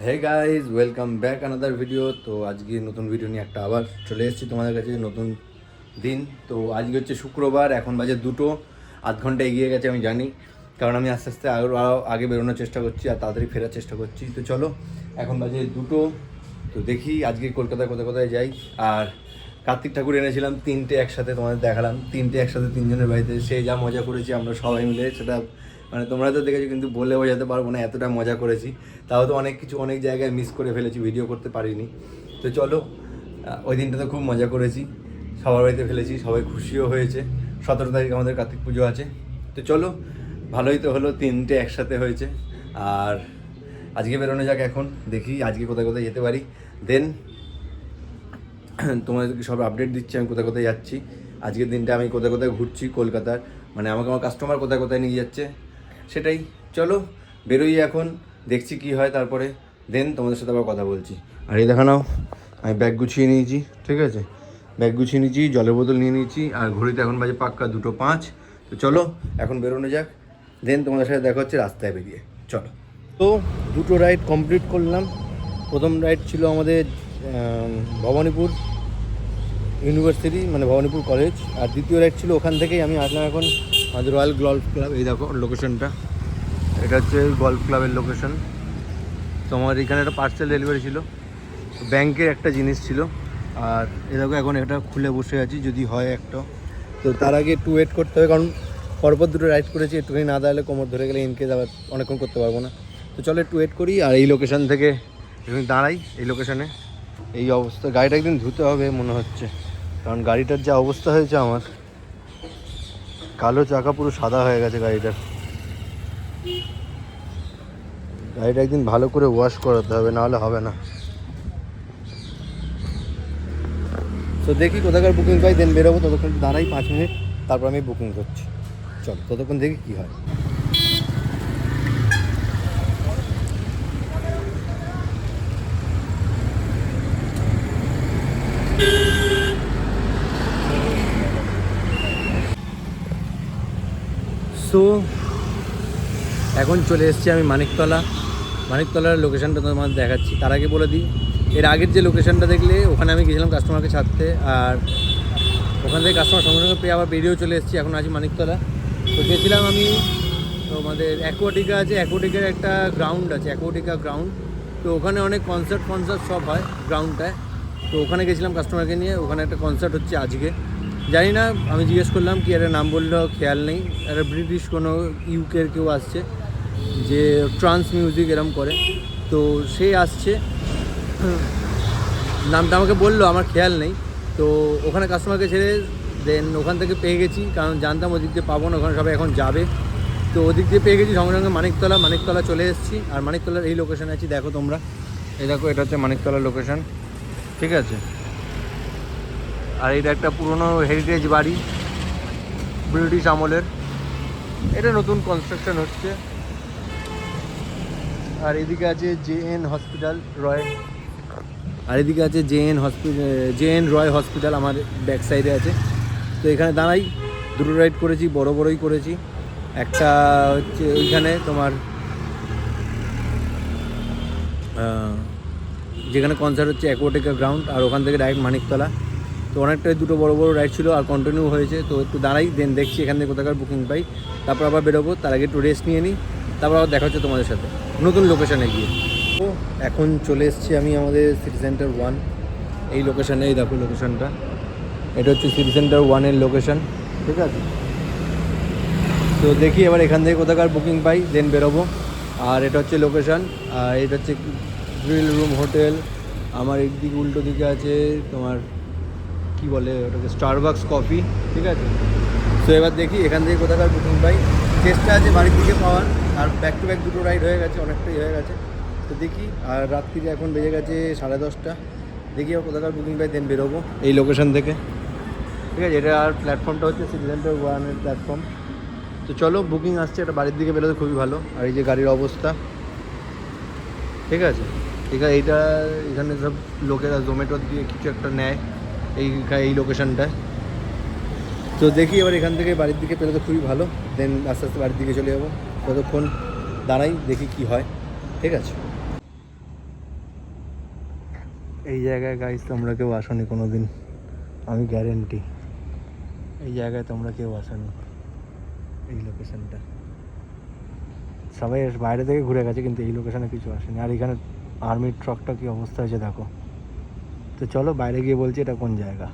হে guys, welcome back another video. তো আজকে নতুন ভিডিও নিয়ে একটা আবার চলে এসেছি তোমাদের কাছে। নতুন দিন। তো আজকে হচ্ছে শুক্রবার, এখন বাজে 2টো। আধ ঘন্টা এগিয়ে গেছে আমি জানি, কারণ আমি আস্তে আস্তে আরও আগে বেরোনোর চেষ্টা করছি আর তাড়াতাড়ি ফেরার চেষ্টা করছি। তো চলো, এখন বাজে 2টো। তো দেখি আজকে কলকাতায় কোথায় কোথায় যাই। আর কার্তিক ঠাকুর এনেছিলাম 3টে একসাথে, তোমাদের দেখালাম 3টে একসাথে 3জনের বাড়িতে। সে যা মজা করেছি আমরা সবাই মিলে, সেটা মানে তোমরা তো দেখেছো, কিন্তু বলে বোঝাতে পারবো না এতটা মজা করেছি। তাও তো অনেক কিছু অনেক জায়গায় মিস করে ফেলেছি, ভিডিও করতে পারিনি। তো চলো, ওই দিনটাতে খুব মজা করেছি, সবার বাড়িতে ফেলেছি, সবাই খুশিও হয়েছে। 17 তারিখ আমাদের কার্তিক পুজো আছে। তো চলো, ভালোই তো হলো, 3টে একসাথে হয়েছে। আর আজকে বেরোনো যাক, এখন দেখি আজকে কোথায় কোথায় যেতে পারি। দেন তোমাদেরকে সব আপডেট দিচ্ছি আমি কোথায় কোথায় যাচ্ছি। আজকের দিনটা আমি কোথায় কোথায় ঘুরছি কলকাতার, মানে আমাকে আমার কাস্টমার কোথায় কোথায় নিয়ে যাচ্ছে সেটাই। চলো বেরোই এখন, দেখছি কি হয়, তারপরে দেন তোমাদের সাথে আবার কথা বলছি। আর এই দেখা নাও, আমি ব্যাগ গুছিয়ে নিয়েছি, ঠিক আছে, ব্যাগ গুছিয়ে নিয়েছি, জলের বোতল নিয়ে নিয়েছি, আর ঘড়িতে এখন বাজে পাক্কা 2:05। তো চলো এখন বেরোনো যাক, দেন তোমাদের সাথে দেখা হচ্ছে রাস্তায় বেরিয়ে। চলো। তো 2টো রাইড কমপ্লিট করলাম। প্রথম রাইড ছিল আমাদের ভবানীপুর ইউনিভার্সিটি, মানে ভবানীপুর কলেজ। আর দ্বিতীয় রাইড ছিল ওখান থেকেই আমি আসলাম এখন আমাদের রয়্যাল গল্ফ ক্লাব। এই দেখো লোকেশনটা, এটা হচ্ছে গল্ফ ক্লাবের লোকেশন। তো আমার এখানে একটা পার্সেল ডেলিভারি ছিল, ব্যাংকের একটা জিনিস ছিল। আর এ দেখো এখন এটা খুলে বসে আছি, যদি হয় একটা। তো তার আগে একটু ওয়েট করতে হবে, কারণ পরপর 2টো রাইড করেছি, একটুখানি না দাঁড়ালে কোমর ধরে গেলে ইনকেস আবার অনেকক্ষণ করতে পারবো না। তো চলো একটু ওয়েট করি। আর এই লোকেশন থেকে একটু দাঁড়াই, এই লোকেশনে। এই অবস্থা, গাড়িটা একদিন ধুতে হবে মনে হচ্ছে, কারণ গাড়িটার যা অবস্থা হয়েছে আমার, কালো চাকা পুরো সাদা হয়ে গেছে গাড়িটার। গাড়িটা একদিন ভালো করে ওয়াশ করাতে হবে, নাহলে হবে না। তো দেখি কোথাকার বুকিং পাই, দেন বেরোবো। ততক্ষণ দাঁড়াই 5 মিনিট, তারপর আমি বুকিং করছি। চল ততক্ষণ দেখি কী হয়। সো এখন চলে এসেছি আমি মানিকতলার লোকেশানটা তোমাদের দেখাচ্ছি। তার আগে বলে দিই, এর আগের যে লোকেশানটা দেখলে ওখানে আমি গেছিলাম কাস্টমারকে ছাড়তে, আর ওখান থেকে কাস্টমার সঙ্গে সঙ্গে পেয়ে আবার বেরিয়েও চলে এসেছি। এখন আছি মানিকতলা। তো গেছিলাম আমি, তো আমাদের অ্যাকোয়াটিকা আছে, অ্যাকোয়াটিকার একটা গ্রাউন্ড আছে, অ্যাকোয়াটিকা গ্রাউন্ড। তো ওখানে অনেক কনসার্ট সব হয় গ্রাউন্ডটায়। তো ওখানে গেছিলাম কাস্টমারকে নিয়ে, ওখানে একটা কনসার্ট হচ্ছে আজকে। জানি না, আমি জিজ্ঞেস করলাম কি একটা নাম বললো, খেয়াল নেই, একটা ব্রিটিশ কোনো ইউকের কেউ আসছে, যে ট্রান্স মিউজিক এরম করে। তো সে আসছে, নামটা আমাকে বললো, আমার খেয়াল নেই। তো ওখানে কাস্টমারকে ছেড়ে দেন ওখান থেকে পেয়ে গেছি, কারণ জানতাম ওদিক দিয়ে পাবো না, ওখানে সবাই এখন যাবে। তো ওদিক দিয়ে পেয়ে গেছি, সঙ্গে সঙ্গে মানিকতলা চলে এসেছি। আর মানিকতলার এই লোকেশানে আছি, দেখো তোমরা, এই দেখো এটা হচ্ছে মানিকতলার লোকেশান, ঠিক আছে। আর এটা একটা পুরনো হেরিটেজ বাড়ি, ব্রিটিশ আমলের। এটা নতুন কনস্ট্রাকশন হচ্ছে। আর এদিকে আছে জে.এন. হসপিটাল রয়, আর এদিকে আছে জে.এন. রয় হসপিটাল আমার ব্যাক সাইডে আছে। তো এখানে দাঁড়াই, 2টো রাইড করেছি, বড়ই করেছি। একটা হচ্ছে ওইখানে তোমার যেখানে কনসার্ট হচ্ছে অ্যাকোয়াটিকা গ্রাউন্ড, আর ওখান থেকে ডাইরেক্ট মানিকতলা। তো অনেকটাই 2টো বড় রাইড ছিল, আর কন্টিনিউ হয়েছে। তো একটু দাঁড়াই, দেন দেখছি এখান থেকে কোথাকার বুকিং পাই, তারপর আবার বেরোবো। তার আগে একটু রেস্ট নিয়ে নিই, তারপর আবার দেখা হচ্ছে তোমাদের সাথে নতুন লোকেশানে গিয়ে। তো এখন চলে এসেছি আমি আমাদের সিটি সেন্টার 1 এই লোকেশানে। এই দেখো লোকেশানটা, এটা হচ্ছে সিটি সেন্টার 1-এর লোকেশান, ঠিক আছে। তো দেখি এবার এখান থেকে কোথাকার বুকিং পাই, দেন বেরোবো। আর এটা হচ্ছে লোকেশান, আর এটা হচ্ছে গ্রিল রুম হোটেল। আমার একদিকে উল্টো দিকে আছে তোমার কি বলে ওটাকে, স্টারবাকস কফি, ঠিক আছে। তো এবার দেখি এখান থেকে কোথাকার বুকিং পাই, চেষ্টা আছে বাড়ির দিকে পাওয়ার। আর ব্যাক টু ব্যাক 2টো রাইড হয়ে গেছে, অনেকটাই হয়ে গেছে। তো দেখি, আর রাত্রিরে এখন বেজে গেছে 10:30। দেখি আর কোথাকার বুকিং পাই, দেন বেরোবো এই লোকেশান থেকে, ঠিক আছে। এটা আর প্ল্যাটফর্মটা হচ্ছে সিটি সেন্টার 1-এর প্ল্যাটফর্ম। তো চলো, বুকিং আসছে, এটা বাড়ির দিকে বেরোতে খুবই ভালো। আর এই যে গাড়ির অবস্থা, ঠিক আছে। এখানে সব লোকেরা জোম্যাটো দিয়ে কিছু একটা নেয় এই লোকেশানটায়। তো দেখি এবার এখান থেকে বাড়ির দিকে পেরোতে খুবই ভালো, দেন আস্তে আস্তে বাড়ির দিকে চলে যাবো। ততক্ষণ দাঁড়াই, দেখি কি হয়, ঠিক আছে। এই জায়গায় গাইস তোমরা কেউ আসোনি কোনো দিন, আমি গ্যারেন্টি এই জায়গায় তোমরা কেউ আসোনি। এই লোকেশনটা সবাই বাইরে থেকে ঘুরে গেছে, কিন্তু এই লোকেশনে কিছু আসেনি। আর এখানে আর্মির ট্রাকটা কি অবস্থা হয়েছে দেখো। তো চলো বাইরে গিয়ে বলছি এটা কোন জায়গা।